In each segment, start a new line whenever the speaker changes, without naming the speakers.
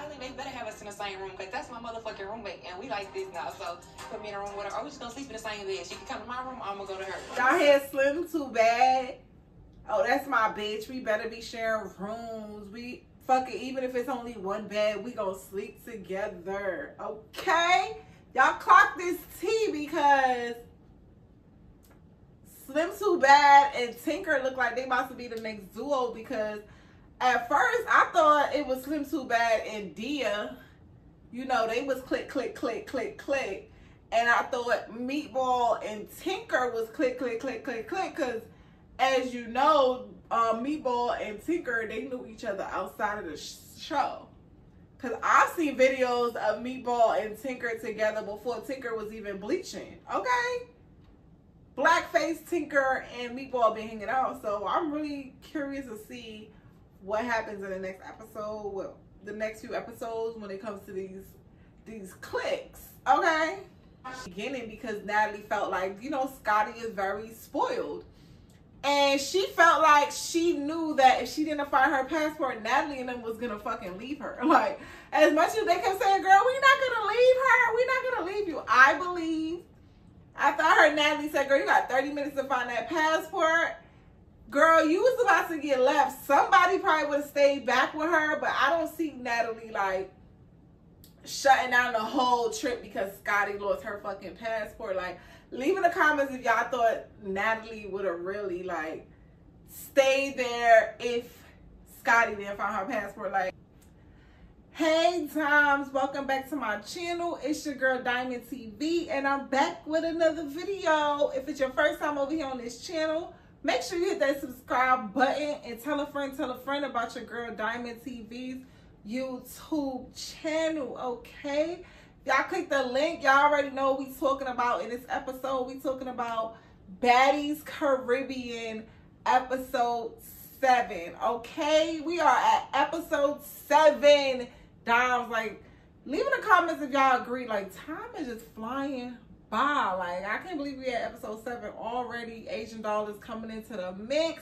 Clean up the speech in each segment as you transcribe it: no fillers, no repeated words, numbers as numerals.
Finally, they better have us in the same room, because that's my motherfucking roommate, and we like this now. So put me in a room with her. Or we just gonna sleep in the same bed. She can come to my room, or I'm gonna go to her.
Y'all had Slim Too Bad. Oh, that's my bitch. We better be sharing rooms. We fuck it, even if it's only one bed, we gonna sleep together. Okay? Y'all clock this tea because Slim Too Bad and Tinker look like they about to be the next duo, because at first I thought it was Slim Too Bad and Dia. You know, they was click, click, click, click, click. And I thought Meatball and Tinker was click, click, click, click, click, because as you know, Meatball and Tinker, they knew each other outside of the show. Because I've seen videos of Meatball and Tinker together before Tinker was even bleaching. Okay? Blackface Tinker and Meatball been hanging out. So I'm really curious to see what happens in the next episode. Well, the next few episodes when it comes to these cliques. Okay? Beginning, because Natalie felt like, you know, Scotty is very spoiled. And she felt like she knew that if she didn't find her passport, Natalie and them was going to fucking leave her. Like, as much as they kept saying, girl, we're not going to leave her. We're not going to leave you. I believe, after I heard Natalie say, girl, you got 30 minutes to find that passport. Girl, you was about to get left. Somebody probably would have stayed back with her, but I don't see Natalie, like, shutting down the whole trip because Scotty lost her fucking passport. Like, leave in the comments if y'all thought Natalie would have really, like, stayed there if Scotty didn't find her passport. Like, hey, Toms, welcome back to my channel. It's your girl, Diamond TV, and I'm back with another video. If it's your first time over here on this channel, make sure you hit that subscribe button and tell a friend about your girl, Diamond TV's YouTube channel, okay? Y'all click the link. Y'all already know what we talking about in this episode. We talking about Baddies Caribbean episode 7, okay? We are at episode 7. Dom's like, leave in the comments if y'all agree. Like, time is just flying by. Like, I can't believe we at episode 7 already. Asian Doll is coming into the mix.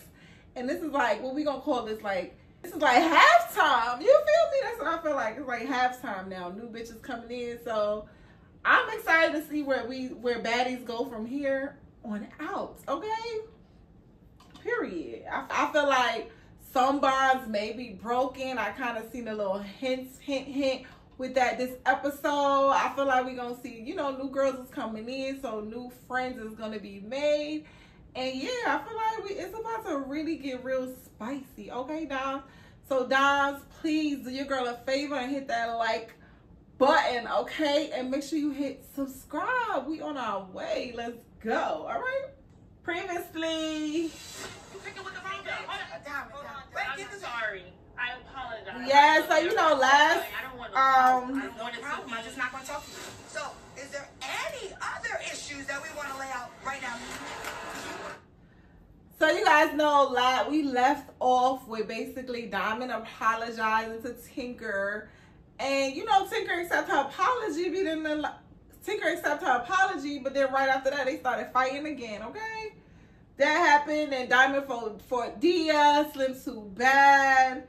And this is like, what we gonna call this? Like, this is like halftime. You feel me? That's what I feel like. It's like halftime now. New bitches coming in. So I'm excited to see where baddies go from here on out. Okay? Period. I feel like some bonds may be broken. I kind of seen a little hint with that this episode. I feel like we're gonna see, you know, new girls is coming in, so new friends is gonna be made. And yeah, I feel like it's about to really get real spicy. Okay, Dom? So, Doms, please do your girl a favor and hit that like button, okay? And make sure you hit subscribe. We on our way. Let's go. All right? Previously.
I'm sorry. I apologize.
Yeah, so you know, last
I don't want no
problem. I'm just not going to talk to you. So, is there any other issues that we want to lay out right now?
So you guys know, we left off with basically Diamond apologizing to Tinker, and you know, Tinker accepted her apology, but then right after that they started fighting again. Okay, that happened, and Diamond fought Dia, Slim Too Bad.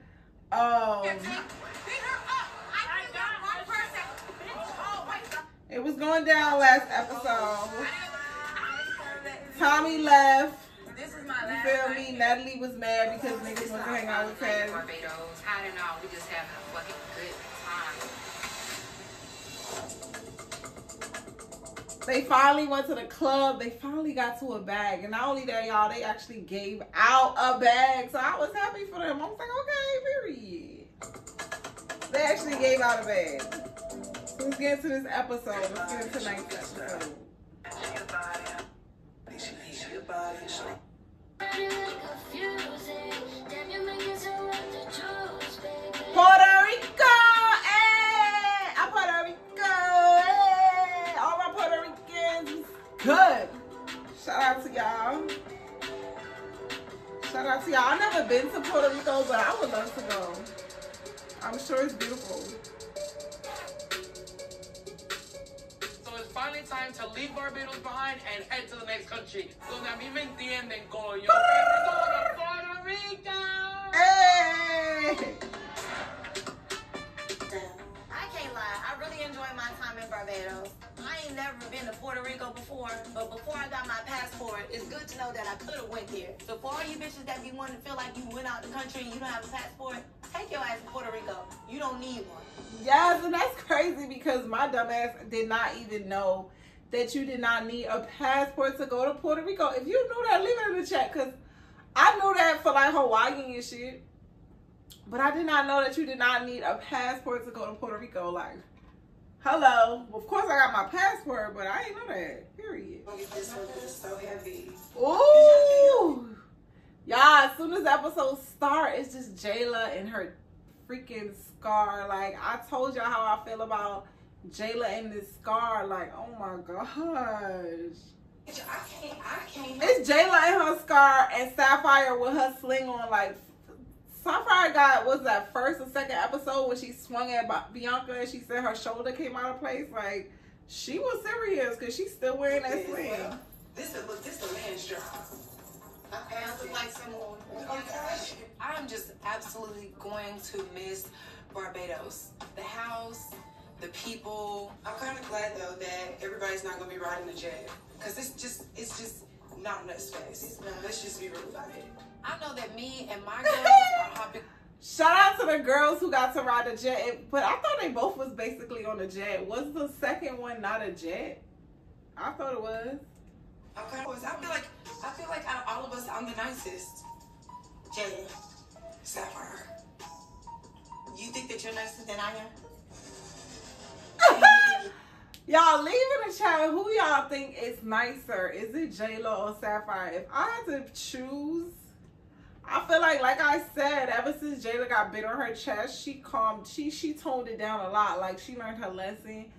It was going down last episode. Tommy left. You feel me? Natalie was mad because niggas want to hang out with Taz.
Barbados. I don't know. We just having a fucking good time.
They finally went to the club. They finally got to a bag. And not only that, y'all, they actually gave out a bag. So I was happy for them. I was like, okay, period. They actually gave out a bag. So let's get into this episode. Let's get into tonight's episode. Puerto Rico, hey! I'm Puerto Rico, hey! All my Puerto Ricans, good. Shout out to y'all. Shout out to y'all. I've never been to Puerto Rico, but I would love to go. I'm sure it's beautiful.
So it's finally time to leave Barbados behind and head to the next country. So that me entienden, coño. Puerto Rico!
Hey!
Barbados. I ain't never been to Puerto Rico before, but before I got my passport, it's good to know that I could have went there. So for all you bitches that be wanting to feel like you went out the country and you don't have a passport, take your ass to Puerto Rico. You don't need one.
Yes, and that's crazy because my dumb ass did not even know that you did not need a passport to go to Puerto Rico. If you knew that, leave it in the chat, because I knew that for like Hawaii and shit. But I did not know that you did not need a passport to go to Puerto Rico. Like, hello. Well, of course I got my passport, but I didn't know that. Period.
This one is so heavy.
Ooh. Y'all, as soon as the episode starts, it's just Jayla and her freaking scar. Like, I told y'all how I feel about Jayla and this scar. Like, oh my gosh.
I can't.
It's Jayla and her scar and Sapphire with her sling on. Like, Sapphire got, was that first or second episode when she swung at Bianca and she said her shoulder came out of place? Like, she was serious because she's still wearing that sling.
Well, this a man's job.
I look like someone.
I'm just absolutely going to miss Barbados. The house, the people. I'm kind of glad though that everybody's not gonna be riding the jet, because it's just not enough space. Let's just be real about it. I know that me and my girls are hopping.
Shout out to the girls who got to ride the jet, but I thought they both was basically on the jet. Was the second one not a jet? I thought it was.
Okay, I feel like out of all of us, I'm the nicest.
Jayla,
Sapphire.
you think that you're nicer than I am?
Y'all leave in the chat who y'all think is nicer. Is it Jayla or Sapphire? If I had to choose, I feel like I said, ever since Jayla got bit on her chest, she toned it down a lot. Like, she learned her lesson.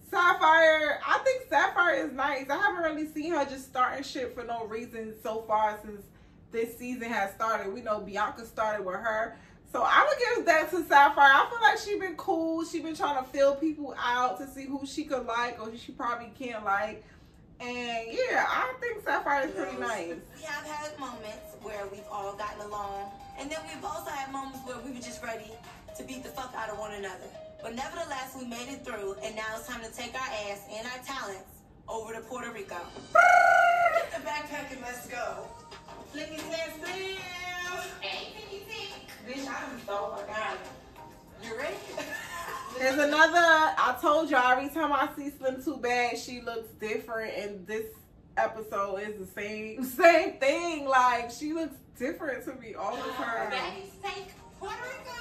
Sapphire, I think Sapphire is nice. I haven't really seen her just starting shit for no reason so far since this season has started. We know Bianca started with her. So I'm going to give that to Sapphire. I feel like she been cool. She been trying to feel people out to see who she could like or who she probably can't like. And yeah, I think Sapphire is pretty nice.
We have had moments where we've all gotten along. And then we've also had moments where we were just ready to beat the fuck out of one another. But nevertheless, we made it through, and now it's time to take our ass and our talents over to Puerto Rico.
Get the backpack and let's go.
Flicky slam slam.
Hey, bitch, I'm so fucking. You ready?
There's another, I told y'all, every time I see Slim Too Bad, she looks different, and this episode is the same thing. Like, she looks different to me all the time.
Baddies take Puerto Rico.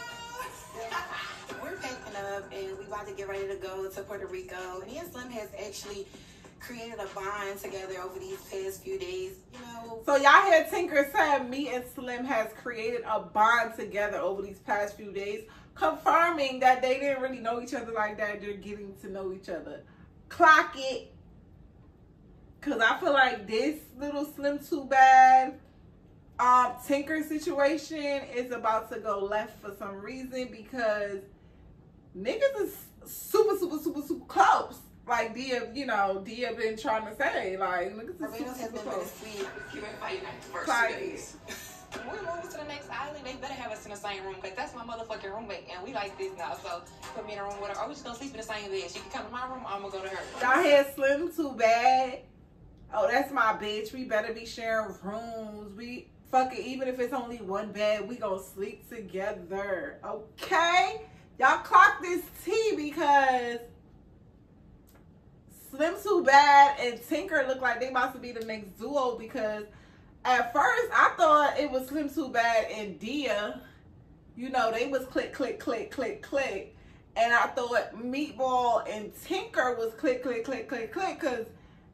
We're packing up and we about to get ready to go to Puerto Rico. And me and Slim has actually created a bond together over these past few days. You know.
So y'all hear Tinker said me and Slim has created a bond together over these past few days, confirming that they didn't really know each other like that. They're getting to know each other. Clock it. Cause I feel like this little Slim Too Bad Tinker situation is about to go left for some reason, because niggas is super close. Like Dia been trying to say, like, niggas is super close.
You better fight night the first 2 days. When we move to the next island, they better have us in the same room, because that's my motherfucking roommate, and we like this now. So put me in a room with her. Or we just gonna sleep in the same bed. She can come to my room, I'm gonna go to her.
Y'all hear Slim Too Bad? Oh, that's my bitch. We better be sharing rooms. We fuck it, even if it's only one bed, we gonna sleep together. Okay? Y'all clock this tea, because Slim Too Bad and Tinker look like they about to be the next duo, because at first I thought it was Slim Too Bad and Dia. You know, they was click. And I thought Meatball and Tinker was click, because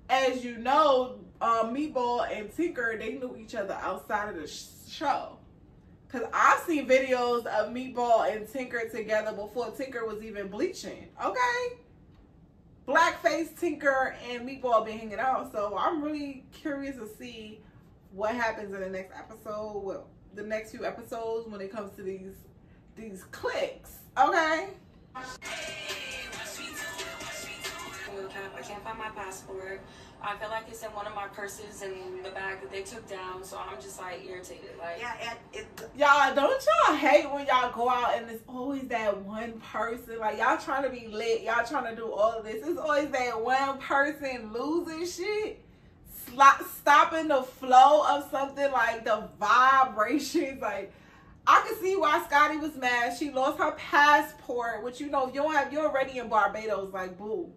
as you know, Meatball and Tinker, they knew each other outside of the show. Because I've seen videos of Meatball and Tinker together before Tinker was even bleaching. Okay? Blackface Tinker and Meatball been hanging out. So I'm really curious to see what happens in the next episode. Well, the next few episodes when it comes to these cliques. Okay?
I can't find my passport.
I feel like it's in one of my purses in the bag that they took down, so I'm just like irritated. Like,
Yeah, and
y'all, don't y'all hate when y'all go out and it's always that one person? Like, y'all trying to be lit, y'all trying to do all of this. It's always that one person losing shit, stopping the flow of something, like the vibrations. Like, I can see why Scotty was mad. She lost her passport, which, you know, you're already in Barbados, like, boo.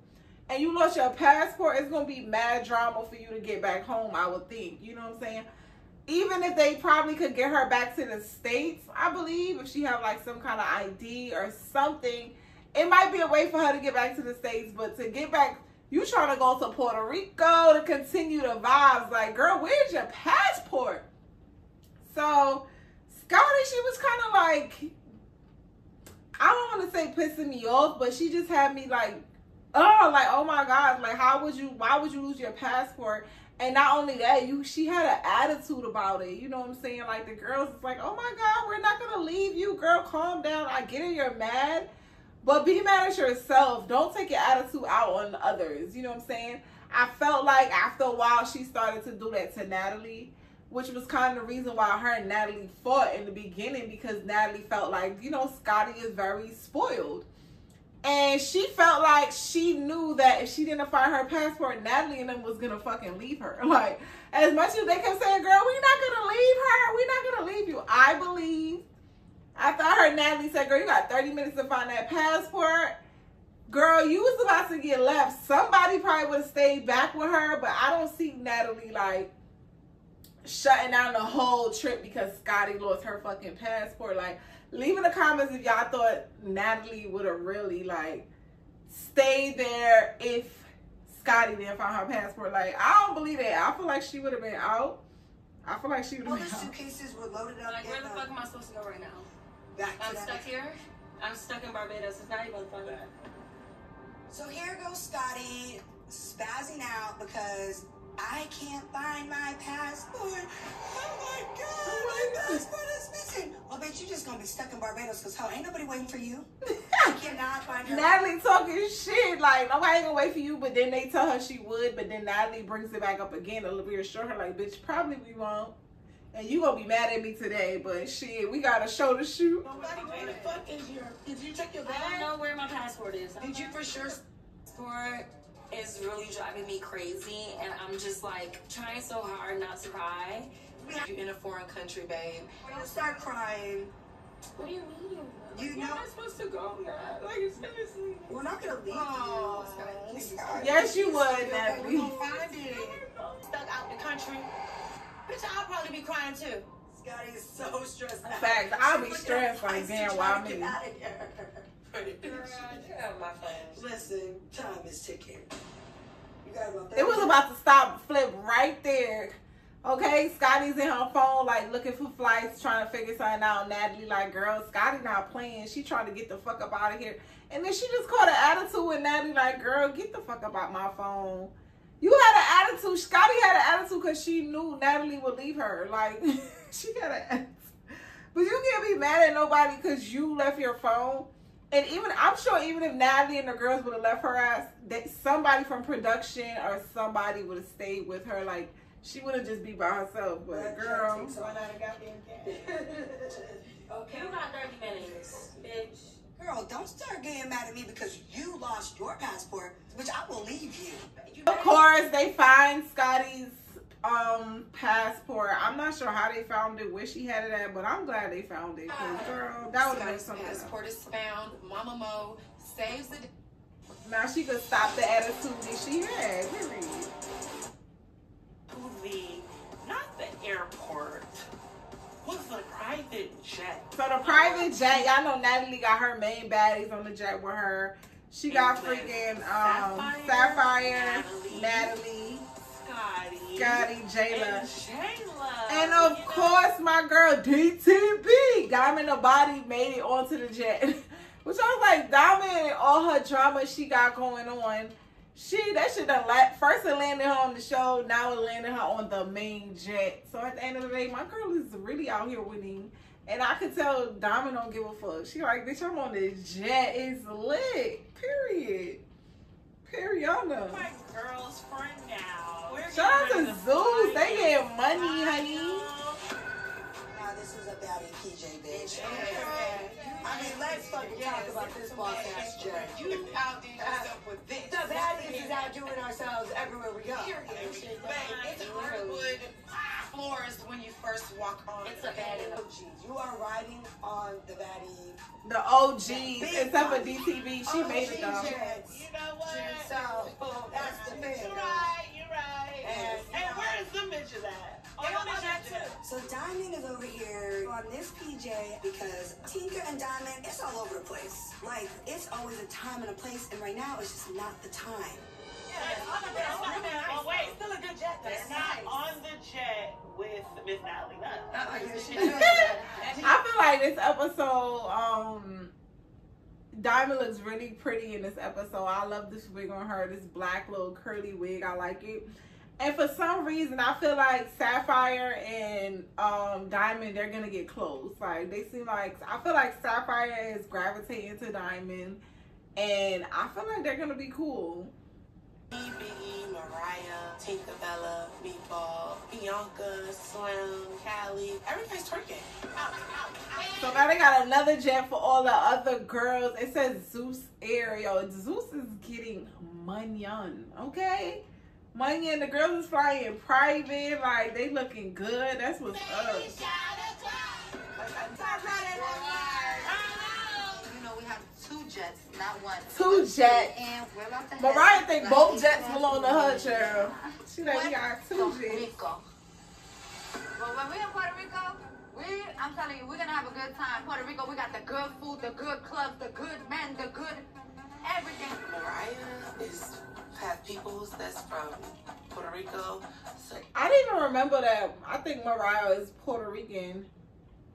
And you lost your passport, it's going to be mad drama for you to get back home, I would think. You know what I'm saying? Even if they probably could get her back to the States, I believe, if she have, like, some kind of ID or something, it might be a way for her to get back to the States. But to get back, you trying to go to Puerto Rico to continue the vibes. Like, girl, where's your passport? So, Scotty, she was kind of like, I don't want to say pissing me off, but she just had me like, oh my God, like, why would you lose your passport? And not only that, she had an attitude about it. You know what I'm saying? Like, the girls is like, oh my God, we're not going to leave you. Girl, calm down. I get it, you're mad. But be mad at yourself. Don't take your attitude out on others. You know what I'm saying? I felt like after a while, she started to do that to Natalie, which was kind of the reason why her and Natalie fought in the beginning, because Natalie felt like, you know, Scotty is very spoiled. And she felt like she knew that if she didn't find her passport, Natalie and them was going to fucking leave her. Like, as much as they kept saying, girl, we're not going to leave her. We're not going to leave you. I believe, after I heard Natalie say, girl, you got 30 minutes to find that passport. Girl, you was about to get left. Somebody probably would have stayed back with her, but I don't see Natalie, like, shutting down the whole trip because Scotty lost her fucking passport. Like, leave in the comments if y'all thought Natalie would have really, like, stayed there if Scotty didn't find her passport. Like, I don't believe that. I feel like she would have been out. I feel like she would have been out.
all the suitcases were loaded up.
like, where the fuck am I supposed to go right now? I'm stuck here. I'm stuck in Barbados. It's not even funny.
So here goes Scotty spazzing out because I can't find my passport. Oh my God, my passport is missing. Well, bitch, you just gonna be stuck in Barbados because ain't nobody waiting for you. I cannot find her.
Natalie talking shit, like, nobody ain't gonna wait for you, but then they tell her she would, but then Natalie brings it back up again to reassure her, like, bitch, probably we won't. And you gonna be mad at me today, but shit, we got a show to shoot.
Where the fuck is your, did you check your bag?
I don't know where my passport is.
Did you for sure?
Passport is really driving me crazy, and I'm just like trying so hard not to cry.
You're in a foreign country, babe.
Don't start crying.
What do you mean?
You know,
Where am I supposed to go now? Like, seriously.
we're not gonna leave
Oh,
you.
Yes, you would,
We're
Natalie.
gonna find it. Stuck out in the country. Bitch, I'll probably be crying too. Scotty is so stressed out.
Facts, I'll be stressed like, damn, why me?
Get out of here.
My phone.
Listen, time is ticking. You got about 30
It was about to stop, flip right there. Okay, Scotty's in her phone, like, looking for flights, trying to figure something out. Natalie, like, girl, Scotty not playing. She trying to get the fuck up out of here. And then she just caught an attitude with Natalie, like, girl, get the fuck up out my phone. You had an attitude. Scotty had an attitude because she knew Natalie would leave her. Like, she had an attitude. But you can't be mad at nobody because you left your phone. And even, I'm sure even if Natalie and the girls would have left her ass, somebody from production or somebody would have stayed with her. Like, she wouldn't just be by herself. But, girl.
Okay, you got 30 minutes, bitch.
Girl, don't start getting mad at me because you lost your passport, which I will leave you.
Of course, they find Scotty's passport. I'm not sure how they found it, where she had it at, but I'm glad they found it. Cause, girl, that would have been something.
Passport is found. Mama Mo saves the.
Now she could stop the attitude that she had. Period.
Not the airport. What's the private jet?
So the private jet, y'all know Natalie got her main baddies on the jet with her. She got freaking Sapphire, Natalie, Scotty, Jayla. And of course my girl DTB. Diamond the Body made it onto the jet. Which I was like, Diamond and all her drama she got going on. That shit done first it landed her on the show, now it landed her on the main jet. So at the end of the day, my girl is really out here winning. And I could tell Diamond don't give a fuck. She like, bitch, I'm on this jet. It's lit. Period. Periana.
My girls for now.
Shout out to Zeus. They get money, honey.
Now this is a baddie PJ, bitch. I mean, let's fucking talk about this boss ass Jay.
You outdid yourself with this.
The baddies is outdoing ourselves everywhere we go.
Period. It's hardwood floors when you first walk on.
It's a baddie.
You are riding on the baddie.
The OGs, except for DTV, she made it though.
You know what?
So that's the thing.
You're right. And where's the bitches at?
So Diamond is over here on this PJ because Tinker and Diamond, it's all over the place. Like, it's always a time and a place, and right now it's just not the time.
Oh, wait.
Still a good jet, though.
It's not on the jet with Miss Natalie Nunn.
I feel like this episode, Diamond looks really pretty in this episode. I love this wig on her, this black little curly wig. I like it. And for some reason, I feel like Sapphire and Diamond, they're gonna get close. Like, they seem like, I feel like Sapphire is gravitating to Diamond, and I feel like they're gonna be cool.
Biggie, Mariah, Tinkerbella, Meatball, Bianca, Slim, Callie. Everybody's twerking.
So now they got another jet for all the other girls. It says Zeus Air. Yo, Zeus is getting money on, okay? Money, and the girls is flying in private. Like, they looking good. That's what's up.
You know, we have 2 jets, not 1.
2 jets.
And we're about to
Mariah think both jets belong to her, child. She like, we got 2 jets.
Rico. Well, when we're in Puerto Rico, I'm telling you, we're gonna have a good time. Puerto Rico, we got the good food, the good clubs, the good men, the good everything.
Mariah is Pat Peoples, that's from Puerto Rico. So
I didn't even remember that. I think Mariah is Puerto Rican.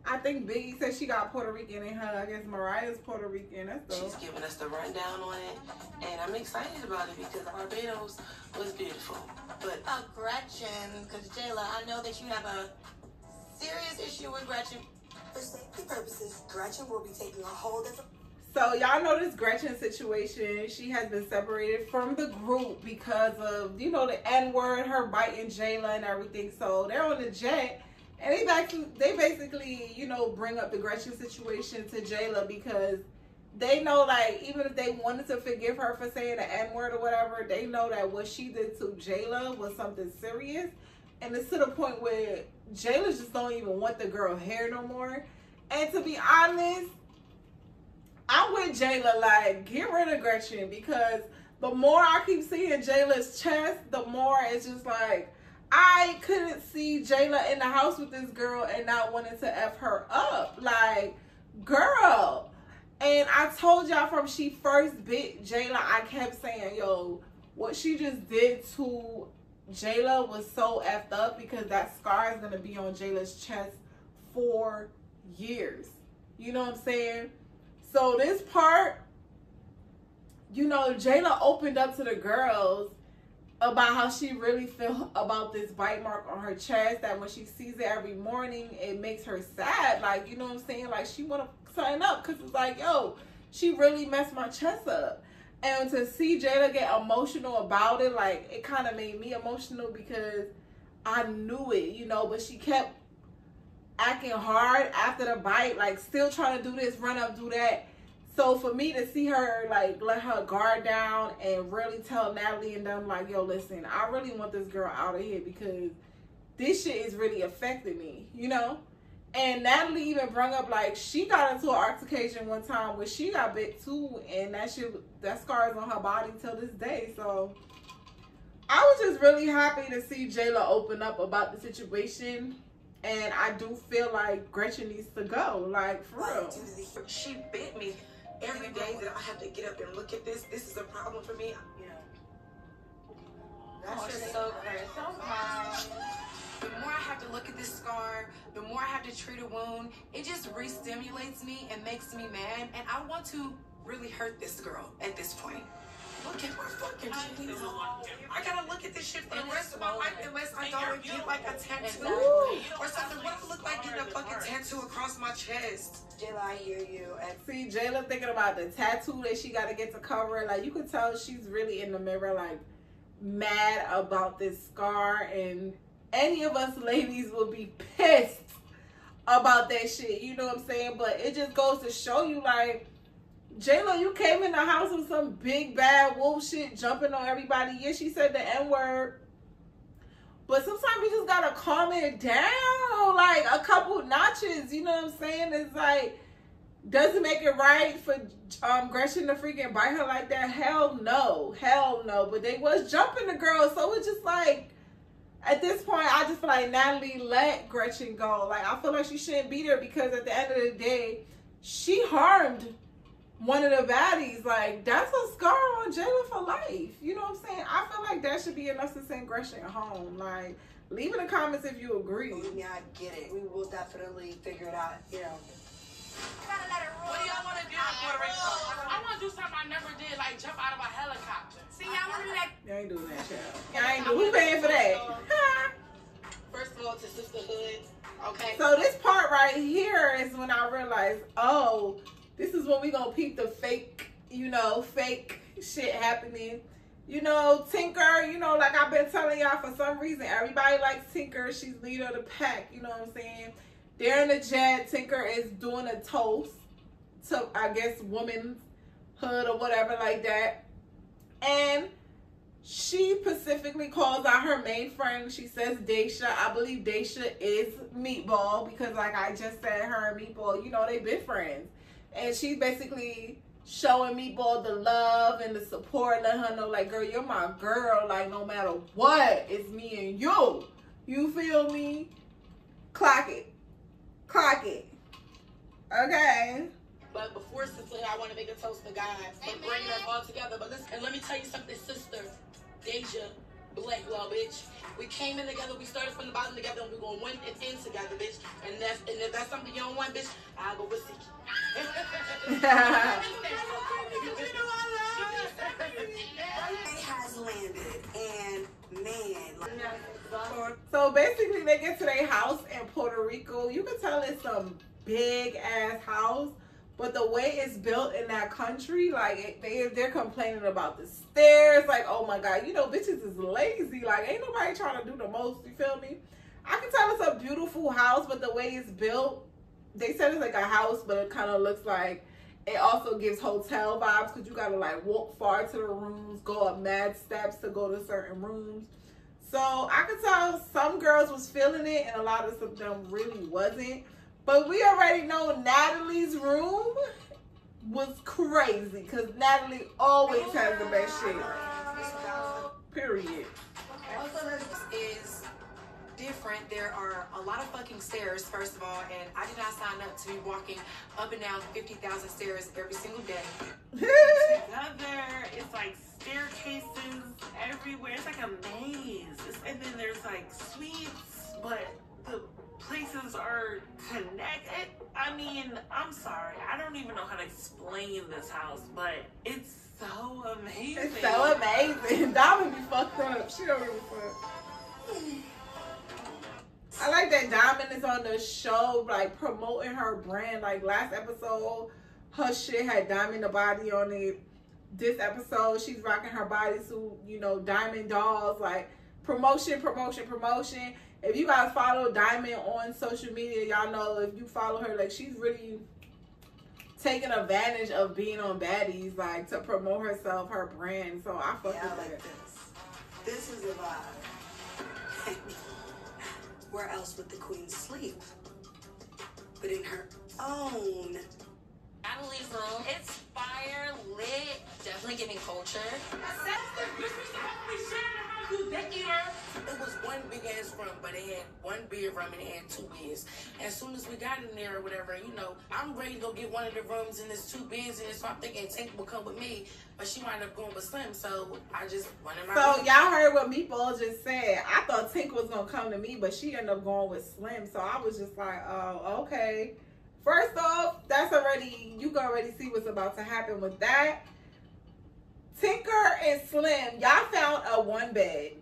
I think Biggie said she got Puerto Rican in her. I guess Mariah's Puerto Rican. That's dope.
she's giving us the rundown on it, and I'm excited about it because Barbados was beautiful. But
Gretchen, because Jayla, I know that you have a serious issue with Gretchen. For safety purposes, Gretchen will be taking a whole different...
So y'all know this Gretchen situation. She has been separated from the group because of, you know, the N-word, her biting Jayla and everything. So they're on the jet, and they basically, you know, bring up the Gretchen situation to Jayla because they know, like, even if they wanted to forgive her for saying the N-word or whatever, they know that what she did to Jayla was something serious. And it's to the point where Jayla just don't even want the girl hair no more. And to be honest, I'm with Jayla, like, get rid of Gretchen, because the more I keep seeing Jayla's chest, the more it's just like, I couldn't see Jayla in the house with this girl and not wanting to F her up. Like, girl. And I told y'all from she first bit Jayla, I kept saying, yo, what she just did to Jayla was so effed up, because that scar is going to be on Jayla's chest for years. You know what I'm saying? So this part, you know, Jayla opened up to the girls about how she really feel about this bite mark on her chest, that when she sees it every morning, it makes her sad. Like, you know what I'm saying? Like, she want to sign up because it's like, yo, she really messed my chest up. And to see Jayla get emotional about it, like, it kind of made me emotional because I knew it, you know, but she kept acting hard after the bite, like, still trying to do this, run up, do that. So for me to see her, like, let her guard down and really tell Natalie and them, like, yo, listen, I really want this girl out of here because this shit is really affecting me, you know? And Natalie even brought up, like, she got into an altercation one time where she got bit too, and that scar is on her body till this day. So I was just really happy to see Jayla open up about the situation. And I do feel like Gretchen needs to go, like, for real.
She bit me. Every day that I have to get up and look at this is a problem for me.
That's just so great.
The more I have to look at this scar, the more I have to treat a wound, it just re-stimulates me and makes me mad. And I want to really hurt this girl at this point. look at my fucking jeans. I gotta look at this shit for the rest of my life unless I go and get like a tattoo or something. What if it look like getting a fucking tattoo across my chest?
Jayla, I hear you. And see, Jayla thinking about the tattoo that she gotta get to cover it. Like, you could tell she's really in the mirror, like, mad about this scar. And any of us ladies will be pissed about that shit. You know what I'm saying? But it just goes to show you, like, Jayla, you came in the house with some big bad wolf shit jumping on everybody. Yeah, she said the N-word. But sometimes you just gotta calm it down, like a couple notches. You know what I'm saying? It's like, does it make it right for Gretchen to freaking bite her like that? Hell no. Hell no. But they was jumping the girl. So it's just like, at this point, I just feel like Natalie let Gretchen go. Like, I feel like she shouldn't be there because at the end of the day, she harmed one of the baddies. Like, that's a scar on Jayla for life. You know what I'm saying? I feel like that should be enough to send Gretchen home. Like, leave in the comments if you agree.
Yeah, I get it. We will definitely figure it out, you know.
What do y'all want to do in Puerto Rico? I want to do something I never did, like jump out of a helicopter.
See, y'all want to do that?
Y'all ain't doing that, child. Y'all ain't doing. Who paying for that?
First of all, to sisterhood, okay?
So this part right here is when I realized, oh, this is when we gonna peep the fake, you know, fake shit happening. You know, Tinker, you know, like I've been telling y'all, for some reason, everybody likes Tinker. She's leader of the pack, you know what I'm saying? They're in the jet. Tinker is doing a toast to, I guess, womanhood or whatever like that. And she specifically calls out her main friend. She says Daisha. I believe Daisha is Meatball because, like I just said, her and Meatball, you know, they've been friends. And she's basically showing Meatball the love and the support, letting her know, like, girl, you're my girl. Like, no matter what, it's me and you. You feel me? Clock it. Clock it. Okay.
But before sisterhood, I want to make a toast to God for bringing us all together. But listen, and let me tell you something, sister. Deja, Black Law, bitch. We came in together, we started from the bottom together, and we're going to win and end together, bitch. And if that's something you don't want, bitch, I'll go with Siki.
Has landed, and man.
So basically, they get to their house in Puerto Rico. You can tell it's some big ass house, but the way it's built in that country, like they're complaining about the stairs. Like, oh my god, you know, bitches is lazy. Like, ain't nobody trying to do the most. You feel me? I can tell it's a beautiful house, but the way it's built, they said it's like a house, but it kind of looks like it also gives hotel vibes because you gotta like walk far to the rooms, go up mad steps to go to certain rooms. So I could tell some girls was feeling it and a lot of them really wasn't. But we already know Natalie's room was crazy because Natalie always has the best shit. Period.
Is different. There are a lot of fucking stairs, first of all, and I did not sign up to be walking up and down 50,000 stairs every single day.
Together, it's like staircases everywhere. It's like a maze. And then there's like suites, but the places are connected. I mean, I'm sorry. I don't even know how to explain this house, but it's so amazing.
It's so amazing. Diamond be fucked up. She don't give a fuck. I like that Diamond is on the show, like promoting her brand. Like last episode, her shit had Diamond the body on it. This episode, she's rocking her bodysuit, you know, Diamond dolls, like promotion. If you guys follow Diamond on social media, y'all know if you follow her, like she's really taking advantage of being on Baddies, like to promote herself, her brand. So I fuck with
like
it.
This is a vibe. Where else would the queen sleep? But in her own.
Natalie's room, it's fire lit, definitely giving culture.
It was one big ass room, but it had one big room and it had two beds. As soon as we got in there or whatever, you know, I'm ready to go get one of the rooms and there's two beds in it, so I'm thinking Tank will come with me, but she wound up going with Slim, so I just went in my room.
So y'all heard what Meatball just said. I thought Tink was gonna come to me, but she ended up going with Slim, so I was just like, oh, okay. First off, that's already, you can already see what's about to happen with that. Tinker and Slim, y'all found a one bed.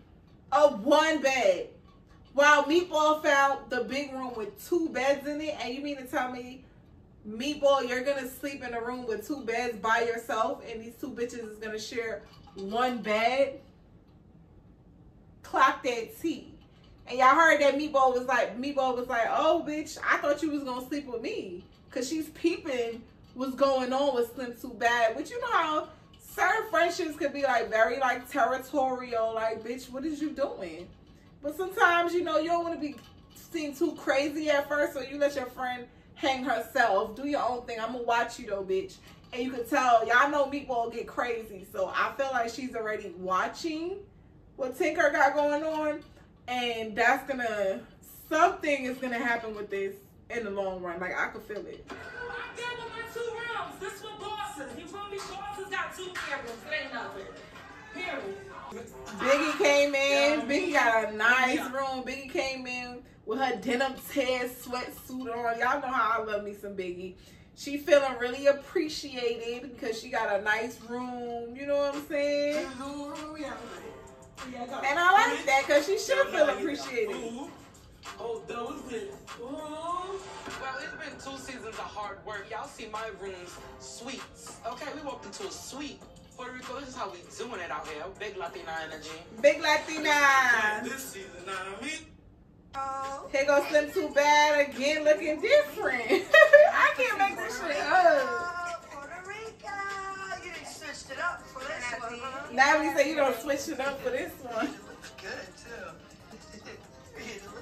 While Meatball found the big room with 2 beds in it. And you mean to tell me, Meatball, you're going to sleep in a room with 2 beds by yourself and these 2 bitches is going to share 1 bed? Clock that T. And y'all heard that Meatball was like, oh, bitch, I thought you was going to sleep with me. Because she's peeping what's going on with Slim Too Bad. But you know how certain friendships could be like very like territorial. Like, bitch, what is you doing? But sometimes, you know, you don't want to be seen too crazy at first. So you let your friend hang herself. Do your own thing. I'm going to watch you though, bitch. And you can tell, y'all know Meatball get crazy. So I feel like she's already watching what Tinker got going on. And that's going to, something is going to happen with this in the long run. Like, I could feel it.
I'm good with my 2 rooms. This one bosses. You feel me? Bosses got 2 bedrooms. It ain't nothing. Period.
Biggie came in. Biggie got a nice room. Biggie came in with her denim tear sweatsuit on. Y'all know how I love me some Biggie. She feeling really appreciated because she got a nice room. You know what I'm saying? And I like that because she should feel appreciated.
Oh, those days. Well, it's been 2 seasons of hard work. Y'all see my room's suites. Okay, we walked into a suite. Puerto Rico, this is how we doing it out here. Big Latina energy.
Big Latina.
This season, know what I mean?
Oh. Here goes Slim Too Bad again, looking different. I can't make this shit up.
Puerto Rico. You done switched it up for this one, huh?
Now you say you don't switch it up for this one.
You look good, too.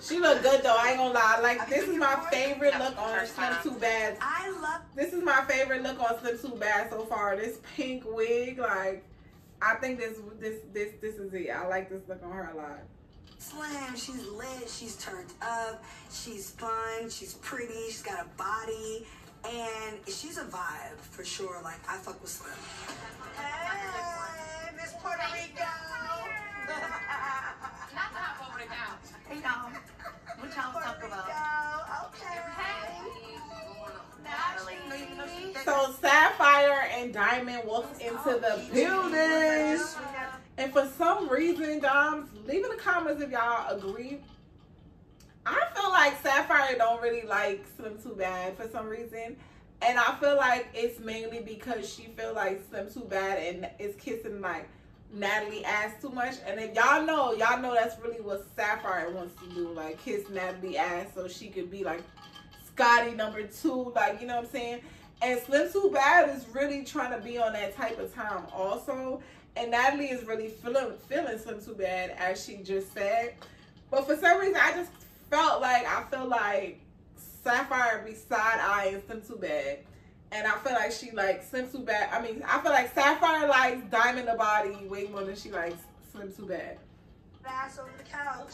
She look good though, I ain't gonna lie. Like, this is my favorite look on Slim Too Bad. This is my favorite look on Slim Too Bad so far. This pink wig, like, I think this is it. I like this look on her a lot.
Slim, she's lit, she's turned up, she's fun, she's pretty, she's got a body, and she's a vibe for sure. Like, I fuck with Slim. Hey, Miss Puerto Rico.
Not to hop over the couch. Hey, y'all. What y'all talk about?
Okay.
So Sapphire and Diamond walked into the building. And for some reason, Doms, leave in the comments if y'all agree. I feel like Sapphire don't really like Slim Too Bad for some reason. And I feel like it's mainly because she feel like Slim Too Bad and is kissing like Natalie ass too much. And if y'all know that's really what Sapphire wants to do, like kiss Natalie ass so she could be like Scotty #2, like, you know what I'm saying? And Slim Too Bad is really trying to be on that type of time also. And Natalie is really feeling Slim Too Bad, as she just said. But for some reason, I just I feel like Sapphire be side-eyeing Slim Too Bad. And I feel like she likes Slim Too Bad. I mean, I feel like Sapphire likes Diamond the body way more than she likes Slim Too Bad.
Ass over the couch.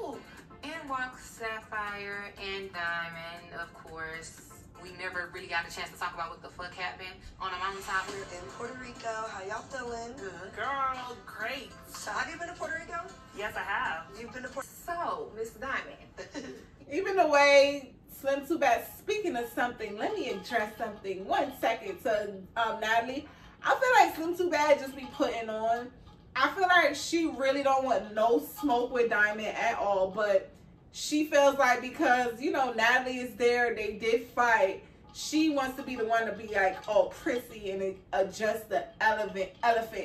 Oh, and walk Sapphire and Diamond, of course. We never really got a chance to talk about what the fuck happened on a mountaintop.
In Puerto Rico, how y'all feeling?
Good. Girl, great.
So have you been to Puerto Rico?
Yes, I have.
You've been to Puerto
So, Miss Diamond.
Even the way Slim Too Bad, speaking of something, let me address something 1 second to Natalie. I feel like Slim Too Bad just be putting on. I feel like she really don't want no smoke with Diamond at all, but she feels like because, you know, Natalie is there, they did fight, she wants to be the one to be like all prissy and adjust the elephant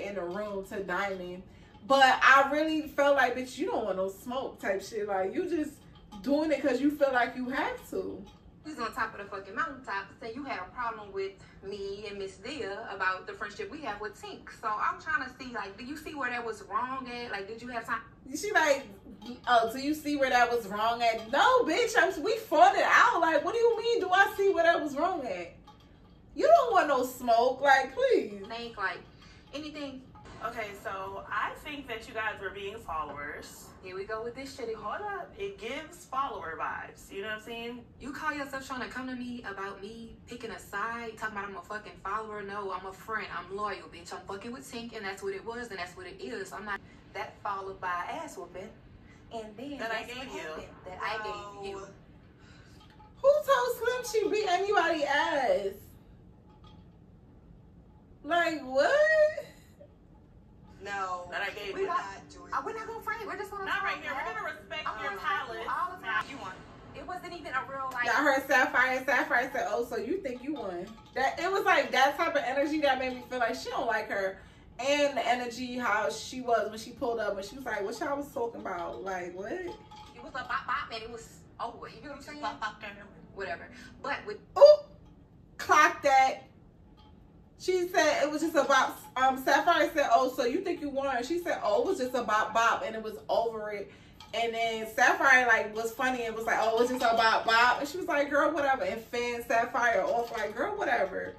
in the room to Diamond. But I really felt like, bitch, you don't want no smoke type shit. Like, you just doing it because you feel like you have to.
We was on top of the fucking mountaintop to say you had a problem with me and Miss Dia about the friendship we have with Tink. So I'm trying to see, like, do you see where that was wrong at? Like, did you have time?
She like, oh, do you see where that was wrong at? No, bitch, we fought it out. Like, what do you mean, do I see where that was wrong at? You don't want no smoke, like, please.
Think, like, anything.
Okay, so I think that you guys were being followers.
Here we go with this shit again.
Hold up. It gives follower vibes. You know what I'm saying?
You call yourself trying to come to me about me picking a side, talking about I'm a fucking follower? No, I'm a friend. I'm loyal, bitch. I'm fucking with Tink, and that's what it was, and that's what it is. I'm not that followed by ass whooping. And then
that I gave you.
That I gave you.
Who told Slim she beat anybody ass? Like, what?
No.
that I gave
We
you.
not,
not doing
we're not gonna fight. We're just gonna
Not right
talk,
here.
man.
We're gonna respect
I'm
your
gonna respect you
palate.
all the time.
You won.
It wasn't even a real like.
Y'all heard Sapphire, and Sapphire said, "Oh, so you think you won?" That it was like that type of energy that made me feel like she don't like her, and the energy how she was when she pulled up and she was like, "What y'all was talking about? Like what?"
It was a bop bop and it was over. You know what I'm saying?
Bop, bop, down.
Whatever. But with
Ooh, clock that. She said it was just about. Sapphire said, "Oh, so you think you won?" She said, "Oh, it was just about bop and it was over it." And then Sapphire like was funny and was like, "Oh, it's just about Bob." And she was like, "Girl, whatever." And fan Sapphire off like, "Girl, whatever."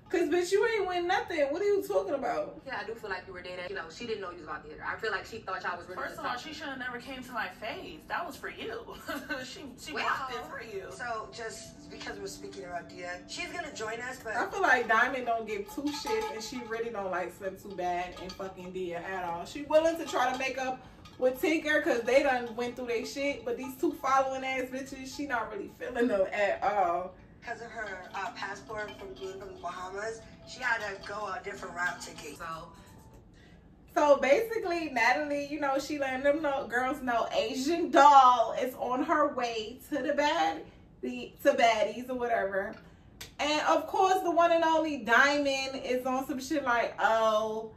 Cause bitch, you ain't win nothing. What are you talking about?
yeah, I do feel like you were dead. You know, she didn't know you was about to hit her. I feel like she thought y'all was really.
First of all, she should have never came to my face. That was for you. she
Well,
blocked it for you.
So, just because we're speaking about Dia, she's gonna join us, but
I feel like Diamond don't give two shits and she really don't like Slim Too Bad and fucking Dia at all. She willing to try to make up with Tinker because they done went through their shit, but these two following ass bitches, she not really feeling them at all.
because of her passport from being from the Bahamas, she had to go a different route to get.
So basically, Natalie, you know, she letting them girls know Asian Doll is on her way to to Baddies or whatever. And of course, the one and only Diamond is on some shit like, oh,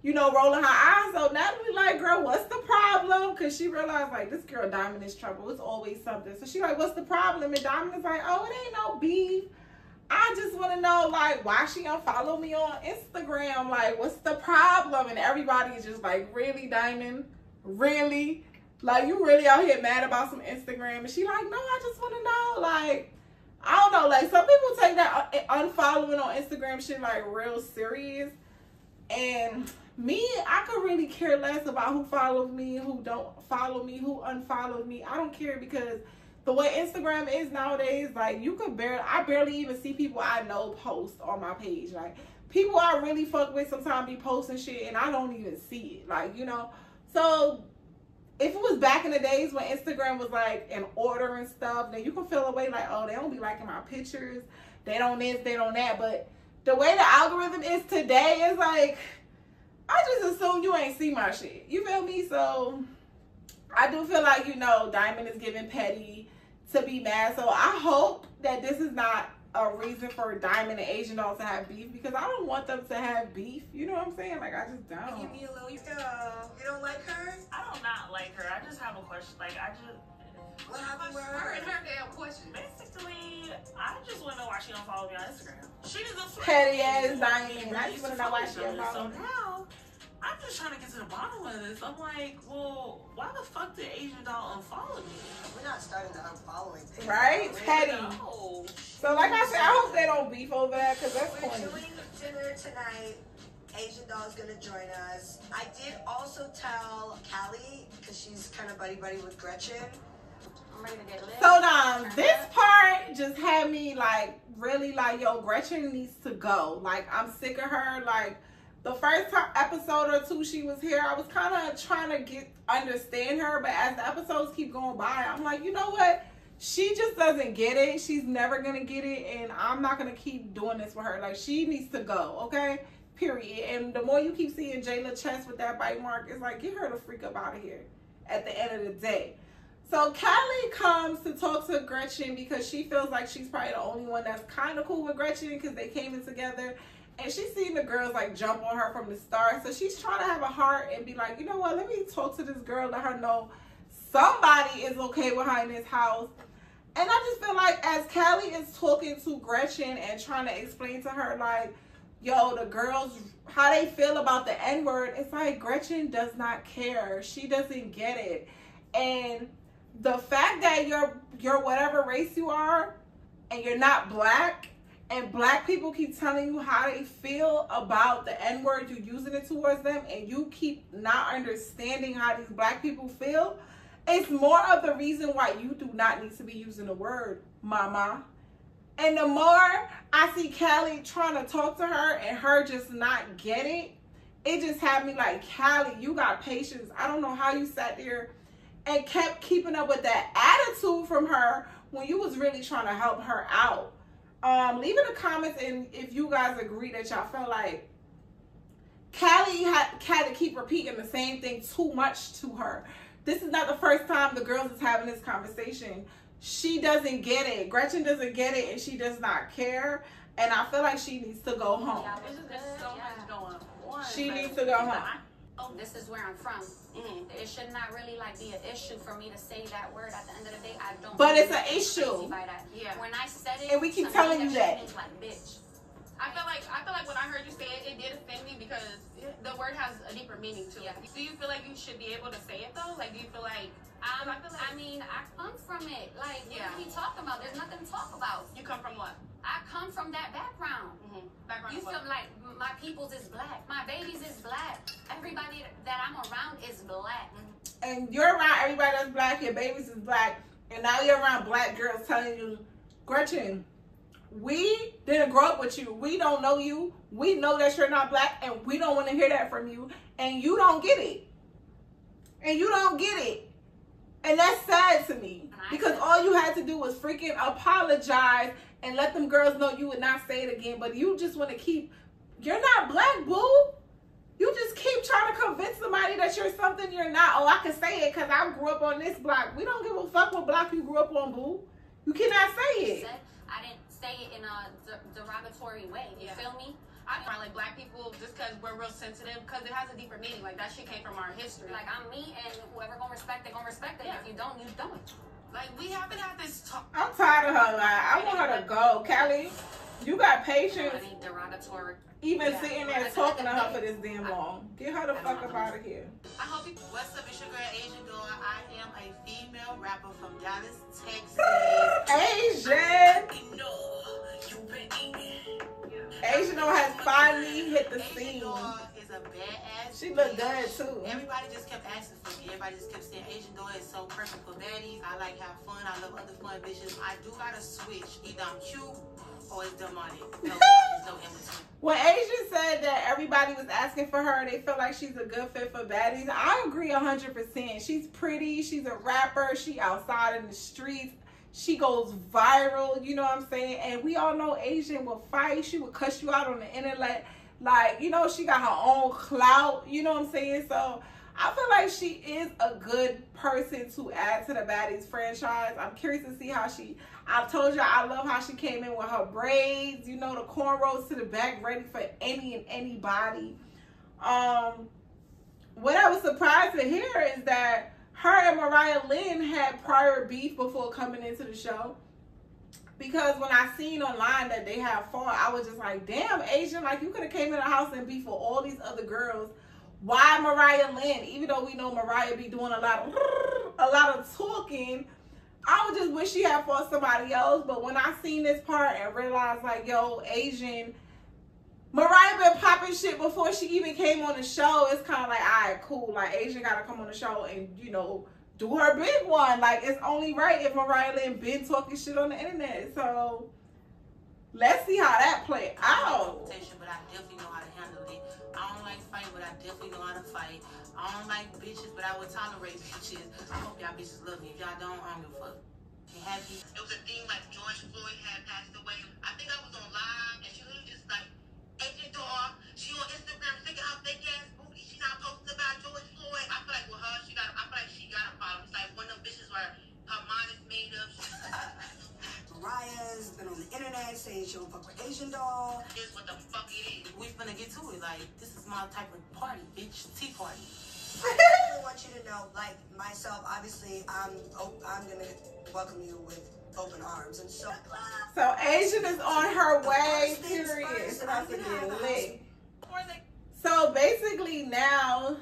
you know, rolling her eyes. So Natalie like, girl, what's the problem? Because she realized like this girl Diamond is trouble. It's always something. So she like, what's the problem? And Diamond is like, oh, it ain't no beef. I just want to know, like, why she unfollow me on Instagram? Like, what's the problem? And everybody is just like, really, Diamond? Really? Like, you really out here mad about some Instagram? And she like, no, I just want to know. Like, I don't know. Like, some people take that unfollowing on Instagram shit, like, real serious. And me, I could really care less about who follows me, who don't follow me, who unfollowed me. I don't care because the way Instagram is nowadays, like, you could I barely even see people I know post on my page. Like, people I really fuck with sometimes be posting shit and I don't even see it. Like, you know, so if it was back in the days when Instagram was like in order and stuff, then you can feel away like, oh, they don't be liking my pictures. They don't this, they don't that. But the way the algorithm is today is like, I just assume you ain't see my shit. You feel me? So I do feel like, you know, Diamond is giving petty to be mad. So I hope that this is not a reason for Diamond and Asian Doll to have beef, because I don't want them to have beef. You know what I'm saying? Like, I just don't.
Give me a little, you don't like her?
I don't not like her. I just have a question. Like,
What happened with
her
her?
and her damn question.
basically, I just want to know why she don't follow me on Instagram. She doesn't
Petty ass Diamond. I just want to know why she don't
So
follow me.
now, I'm just trying to get to the bottom of this. I'm like, well, why the fuck did Asian Doll unfollow me?
We're not starting the unfollowing thing.
Right? Petty.
No.
So like I said, I hope they don't beef over that, because that's
We're
corny.
doing dinner tonight. Asian Doll's gonna join us. I did also tell Callie, because she's kind of buddy-buddy with Gretchen.
I'm ready to get lit.
So this part just had me like really like, yo, Gretchen needs to go. Like, I'm sick of her. Like, the first episode or two she was here, I was kind of trying to understand her, but as the episodes keep going by, I'm like, you know what? She just doesn't get it. She's never gonna get it, and I'm not gonna keep doing this for her. Like, she needs to go, okay? Period. And the more you keep seeing Jayla chest with that bite mark, it's like, get her the freak up out of here at the end of the day. So Callie comes to talk to Gretchen because she feels like she's probably the only one that's kind of cool with Gretchen because they came in together. And she's seen the girls like jump on her from the start. So she's trying to have a heart and be like, you know what? Let me talk to this girl. Let her know somebody is okay with her in this house. And I just feel like as Callie is talking to Gretchen and trying to explain to her like, yo, the girls, how they feel about the N-word, it's like Gretchen does not care. She doesn't get it. And the fact that you're whatever race you are and you're not black, and black people keep telling you how they feel about the N-word, you're using it towards them, and you keep not understanding how these black people feel, it's more of the reason why you do not need to be using the word mama. And the more I see Callie trying to talk to her and her just not get it, it just had me like, Callie, you got patience. I don't know how you sat there and kept keeping up with that attitude from her when you was really trying to help her out. Leave in the comments and if you guys agree that y'all felt like Callie had to keep repeating the same thing too much to her. This is not the first time the girls is having this conversation. She doesn't get it. Gretchen doesn't get it, and she does not care. And I feel like she needs to go home.
Yeah,
There's so much going on.
She needs to go home.
This is where I'm from. It should not really like be an issue for me to say that word. At the end of the day, I don't.
But it's an issue.
By that.
Yeah.
When I said it,
and we keep telling you that.
Means like bitch.
I feel like when I heard you say it, it did offend me because the word has a deeper meaning to it. Do you feel like you should be able to say it though? Like, do you feel like?
I mean, I come from it. Like, what are we talking about? There's nothing to talk about.
You come from what?
I come from that background.
Background.
You feel like my people's is black. My babies is black. Everybody that I'm around is black.
And you're around everybody that's black. Your babies is black. And now you're around black girls telling you, Gretchen, we didn't grow up with you. We don't know you. We know that you're not black, and we don't want to hear that from you. And you don't get it. And you don't get it. And that's sad to me. Because all you had to do was freaking apologize and let them girls know you would not say it again. But you just want to keep, you're not black, boo. You just keep trying to convince somebody that you're something you're not. Oh, I can say it because I grew up on this block. We don't give a fuck what block you grew up on, boo. You cannot say it.
I didn't say it in a derogatory way. You feel me?
I find like black people, just because we're real sensitive, because it has a deeper meaning. Like that shit came from our history.
Like I'm me, and whoever gonna respect it, gonna respect it. If you don't, you don't.
Like we haven't had this talk.
I'm tired of her. Like, I want her to go. Callie, you got patience.
I need derogatory.
Even sitting there talking to her for this damn long. Get her the fuck up out of here.
I hope you. What's up? It's your girl Asian Girl. I am a female rapper from Dallas, Texas.
Asian. Asian Doll has finally hit the scene.
Is a badass.
She look good too.
Everybody just kept asking for me. Everybody just kept saying Asian Doll is so perfect for baddies. I like have fun. I love other fun bitches. I do gotta switch. Either I'm cute or it's demonic. No, there's no in between.
When Asian said that everybody was asking for her, they feel like she's a good fit for baddies. I agree 100%. She's pretty. She's a rapper. She outside in the streets. She goes viral, you know what I'm saying? And we all know Asian will fight. She will cuss you out on the internet. Like, you know, she got her own clout, you know what I'm saying? So I feel like she is a good person to add to the Baddies franchise. I'm curious to see how I told you I love how she came in with her braids, you know, the cornrows to the back, ready for any and anybody. What I was surprised to hear is that her and Mariah Lynn had prior beef before coming into the show. Because when I seen online that they had fought, I was just like, damn, Asian, like you could have came in the house and beef for all these other girls. Why Mariah Lynn? Even though we know Mariah be doing a lot of talking, I would just wish she had fought somebody else. But when I seen this part and realized like, yo, Asian, Mariah been popping shit before she even came on the show. It's kind of like, all right, cool. Like, Asian got to come on the show and, you know, do her big one. Like, it's only right if Mariah Lynn been talking shit on the internet. So, let's see how that play out.
But I definitely know how to handle it. I don't like fight, but I definitely know how to fight. I don't like bitches, but I would tolerate bitches. I hope y'all bitches love me. If y'all don't, I don't give a fuck. Happy. It was a thing like George Floyd had passed away. I think I was on live, and she literally just like, Agent Dog, she on Instagram sticking out fake ass booty. She not posting about George Floyd. I feel like with her, I feel like she got a problem. It's like one of them bitches where her mind is made up.
Mariah's been on the internet saying she don't fuck with Asian Doll.
Here's what the fuck it is. We finna get to it. Like, this is my type of party, bitch. Tea party.
I really want you to know, like myself, obviously, I'm gonna welcome you with open arms, and so
Asian is on her way, period. It's about to get lit. So basically now,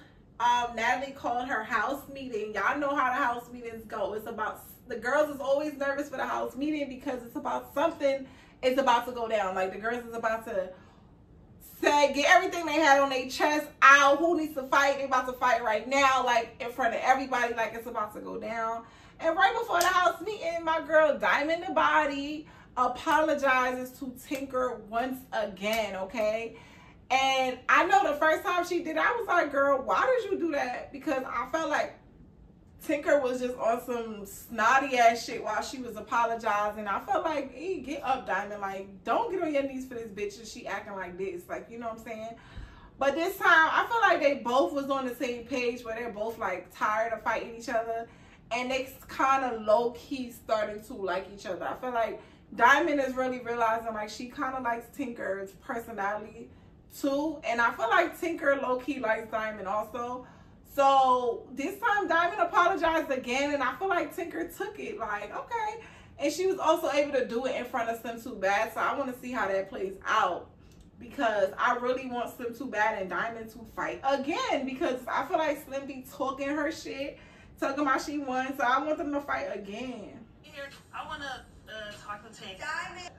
Natalie called her house meeting. Y'all know how the house meetings go. It's about, the girls is always nervous for the house meeting because it's about something is about to go down. Like the girls is about to say, get everything they had on their chest out. Who needs to fight? They about to fight right now, like in front of everybody, like it's about to go down. And right before the house meeting, my girl Diamond the Body apologizes to Tinker once again, okay? And I know the first time she did it, I was like, girl, why did you do that? Because I felt like Tinker was just on some snotty ass shit while she was apologizing. I felt like, hey, get up, Diamond. Like, don't get on your knees for this bitch and she acting like this. Like, you know what I'm saying? But this time, I feel like they both was on the same page where they're both like tired of fighting each other. And they kind of low-key starting to like each other. I feel like Diamond is really realizing like she kind of likes Tinker's personality too. And I feel like Tinker low-key likes Diamond also. So this time Diamond apologized again. And I feel like Tinker took it like, okay. And she was also able to do it in front of Slim Too Bad. So I want to see how that plays out. Because I really want Slim Too Bad and Diamond to fight again. Because I feel like Slim be talking her shit. Talking about she won. So I want them to fight again.
Here, I want to talk to Tank.
Diamond.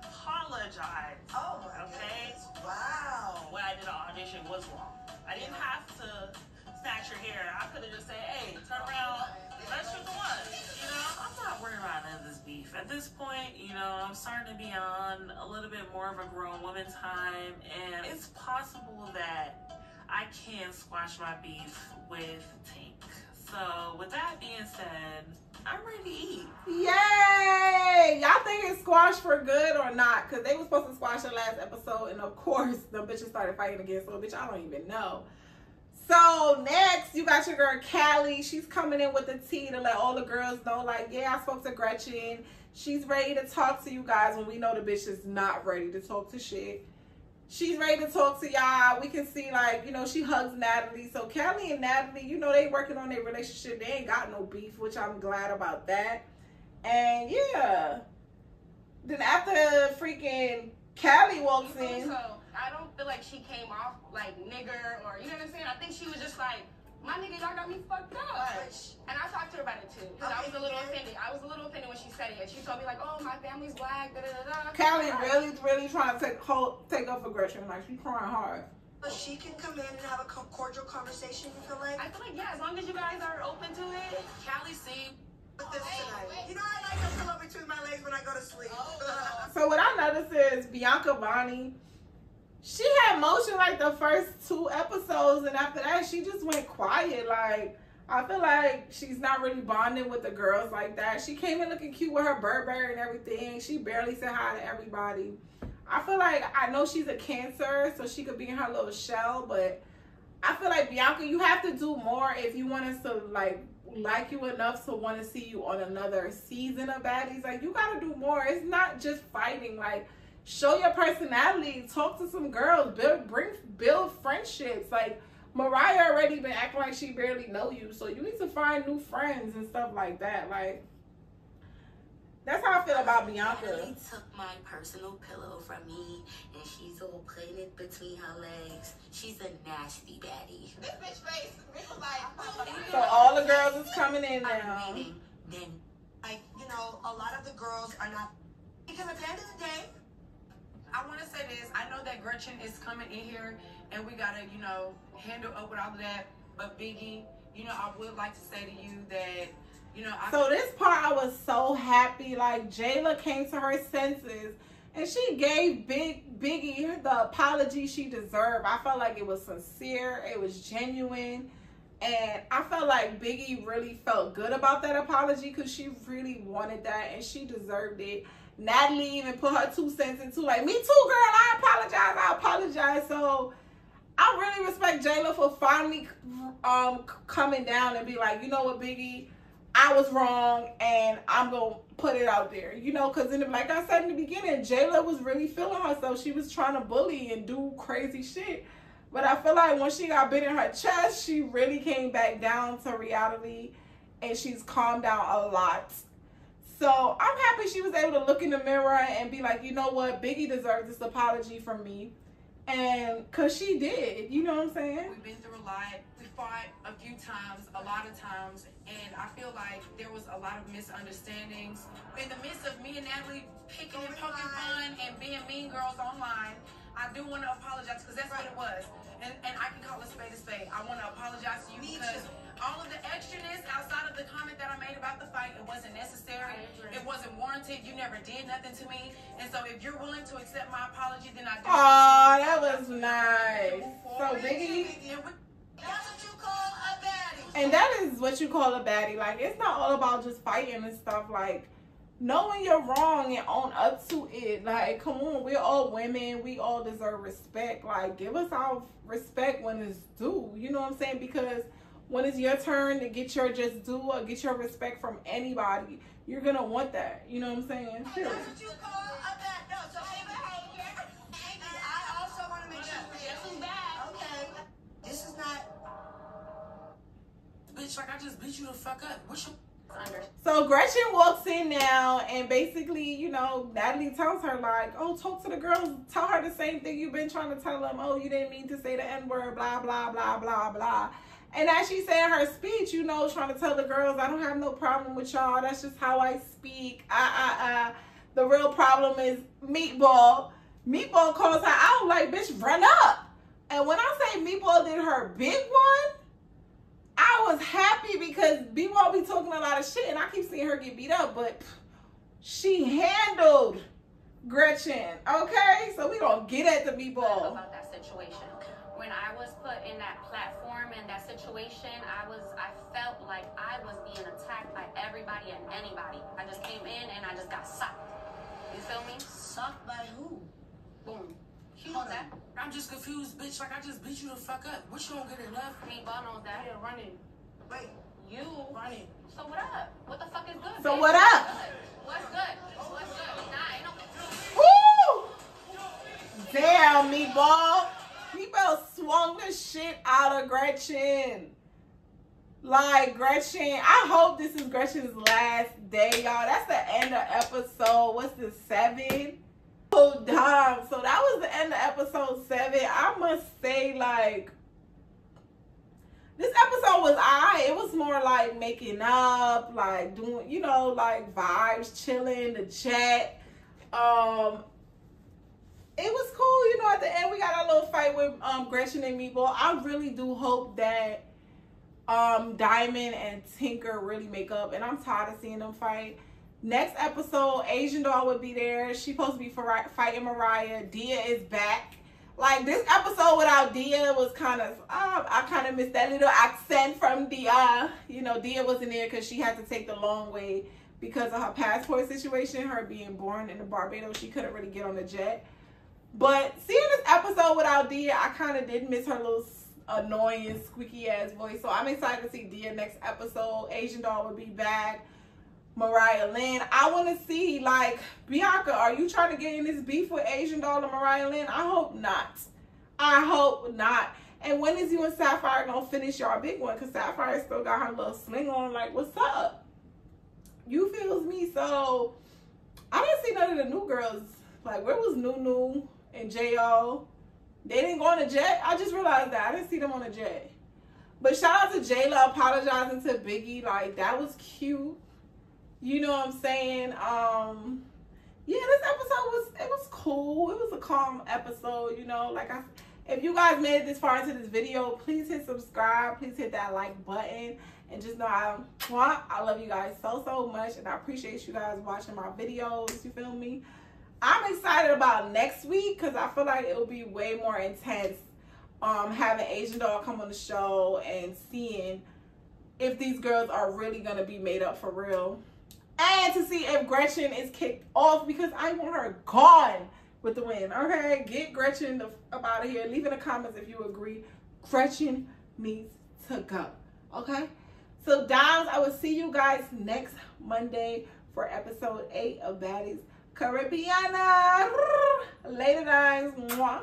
Apologize.
Oh my
okay?
goodness. Wow.
What I did on audition was wrong. I didn't have to snatch your hair. I could have just said, hey, turn around. Let's shoot the one. You know, I'm not worried about none of this beef. At this point, you know, I'm starting to be on a little bit more of a grown woman time. And it's possible that I can squash my beef with Tank. So, with that being said, I'm ready to eat.
Yay! Y'all think it's squashed for good or not? Because they were supposed to squash the last episode. And of course, the bitches started fighting again. So, bitch, I don't even know. So, next, you got your girl, Callie. She's coming in with the tea to let all the girls know, like, yeah, I spoke to Gretchen. She's ready to talk to you guys when we know the bitch is not ready to talk to shit. She's ready to talk to y'all. We can see, like, you know, she hugs Natalie. So, Callie and Natalie, you know, they working on their relationship. They ain't got no beef, which I'm glad about that. And, yeah. Then after freaking Callie walks in.
So, I don't feel like she came off, like, nigger or, you know what I'm saying? I think she was just like, my nigga, y'all got me fucked up. And I talked to her about it, too. Because I was a little offended. I was a little offended when she said it. And she told me, like, oh, my family's black, da-da-da-da.
Callie really trying to take up for Gretchen. Like, she's crying hard.
She can come in and have a cordial conversation, you feel like?
I feel like, yeah, as long as you guys are open to it. Callie seemed...
This tonight. You know, I like to pillow between my legs when I go to sleep.
So what I noticed is Bianca Bonnie, she had motion like the first 2 episodes, and after that she just went quiet. Like, I feel like she's not really bonding with the girls like that. She came in looking cute with her Burberry and everything. She barely said hi to everybody. I feel like, I know she's a Cancer, so she could be in her little shell, but I feel like, Bianca, you have to do more if you want us to, like you enough to want to see you on another season of Baddies. Like, you got to do more. It's not just fighting. Like, show your personality. Talk to some girls. Build friendships. Like, Mariah already been acting like she barely know you, so you need to find new friends and stuff like that. Like, that's how I feel about Bianca.
Natalie took my personal pillow from me, and she's all putting it between her legs. She's a nasty baddie.
This bitch face, was like,
so all the girls is coming in now.
Then,
like, you know, a lot of the girls are not, because at the end of the day,
I want to say this. I know that Gretchen is coming in here, and we got to, you know, handle up with all of that. But Biggie, you know, I would like to say to you that, you know,
so this part I was so happy. Like, Jayla came to her senses and she gave Biggie the apology she deserved. I felt like it was sincere, it was genuine, and I felt like Biggie really felt good about that apology because she really wanted that and she deserved it. Natalie even put her 2 cents into, like, me too, girl, I apologize. So I really respect Jayla for finally coming down and be like, you know what, Biggie, I was wrong, and I'm going to put it out there. You know, because like I said in the beginning, Jayla was really feeling herself. She was trying to bully and do crazy shit. But I feel like when she got bit in her chest, she really came back down to reality, and she's calmed down a lot. So I'm happy she was able to look in the mirror and be like, you know what, Biggie deserves this apology from me. And because she did, you know what I'm saying?
We've been through a lot. We fought a few times, a lot of times, and I feel like there was a lot of misunderstandings. In the midst of me and Natalie picking and poking fun and being mean girls online, I do want to apologize because that's what it was. And I can call a spade a spade. I want to apologize to you because all of the extraness outside of the comment that I made about the fight, it wasn't necessary. It wasn't warranted. You never did nothing to me. And so if you're willing to accept my apology, then I do.
Oh, that was nice. So Biggie.
That's what you call a baddie.
And that is what you call a baddie. Like, it's not all about just fighting and stuff. Like, know when you're wrong and own up to it. Like, come on, we're all women. We all deserve respect. Like, give us our respect when it's due. You know what I'm saying? Because when it's your turn to get your just due or get your respect from anybody, you're going to want that. You know what I'm saying?
That's what you call a bad no. So behavior. I also want to make sure.
This is bad.
Okay. This is not.
Bitch, like I just beat you the fuck up. What's your...
So Gretchen walks in now and basically, you know, Natalie tells her like, oh, talk to the girls. Tell her the same thing you've been trying to tell them. Oh, you didn't mean to say the N-word, blah, blah, blah, blah, blah. And as she said in her speech, you know, trying to tell the girls, I don't have no problem with y'all. That's just how I speak. The real problem is Meatball. Meatball calls her out like, bitch, run up. And when I say Meatball did her big one, I was happy because B-Ball be talking a lot of shit and I keep seeing her get beat up, but she handled Gretchen, okay? So we gonna get at the B-Ball.
About that situation. When I was put in that platform and that situation, I felt like I was being attacked by everybody and anybody. I just came in and I just got sucked. You feel me?
Sucked by who?
Boom. She knows that.
I'm just confused, bitch. Like I just beat you the fuck up. What you don't get enough?
Meatball knows that.
Yeah, running.
Wait.
You.
Running.
So what up? What the fuck is good?
So
bitch?
what up?
What's good? What's good? Nah, ain't no...
Woo! Damn, Meatball. Meatball swung the shit out of Gretchen. Like, Gretchen, I hope this is Gretchen's last day, y'all. That's the end of episode, what's this, 7? Oh, damn. So that was the end of episode 7. I must say, like, this episode was alright. It was more like making up, like doing, you know, like vibes, chilling, the chat. It was cool, you know. At the end, we got a little fight with Gretchen and Meatball. I really do hope that Diamond and Tinker really make up, and I'm tired of seeing them fight. Next episode, Asian Doll would be there. She's supposed to be fighting Mariah. Dia is back. Like, this episode without Dia was kind of, I kind of missed that little accent from Dia. You know, Dia wasn't there because she had to take the long way because of her passport situation, her being born in Barbados. She couldn't really get on the jet. But seeing this episode without Dia, I kind of did miss her little annoying, squeaky ass voice. So I'm excited to see Dia next episode. Asian Doll will be back. Mariah Lynn. I want to see, like, Bianca, are you trying to get in this beef with Asian Doll and Mariah Lynn? I hope not. I hope not. And when is you and Sapphire going to finish your big one? Because Sapphire still got her little sling on. Like, what's up? You feels me? So, I didn't see none of the new girls. Like, where was Nunu and J.O.? They didn't go on a jet? I just realized that. I didn't see them on a jet. But shout out to Jayla apologizing to Biggie. Like, that was cute. You know what I'm saying? Yeah, this episode was cool. It was a calm episode, you know. Like, if you guys made it this far into this video, please hit subscribe. Please hit that like button. And just know I love you guys so much. And I appreciate you guys watching my videos. You feel me? I'm excited about next week because I feel like it will be way more intense having Asian Doll come on the show and seeing if these girls are really going to be made up for real. And to see if Gretchen is kicked off because I want her gone with the win. Okay, get Gretchen up out of here. Leave in the comments if you agree. Gretchen needs to go. Okay, so Dimes, I will see you guys next Monday for episode 8 of Baddies Caribbean. Later, guys. Mwah.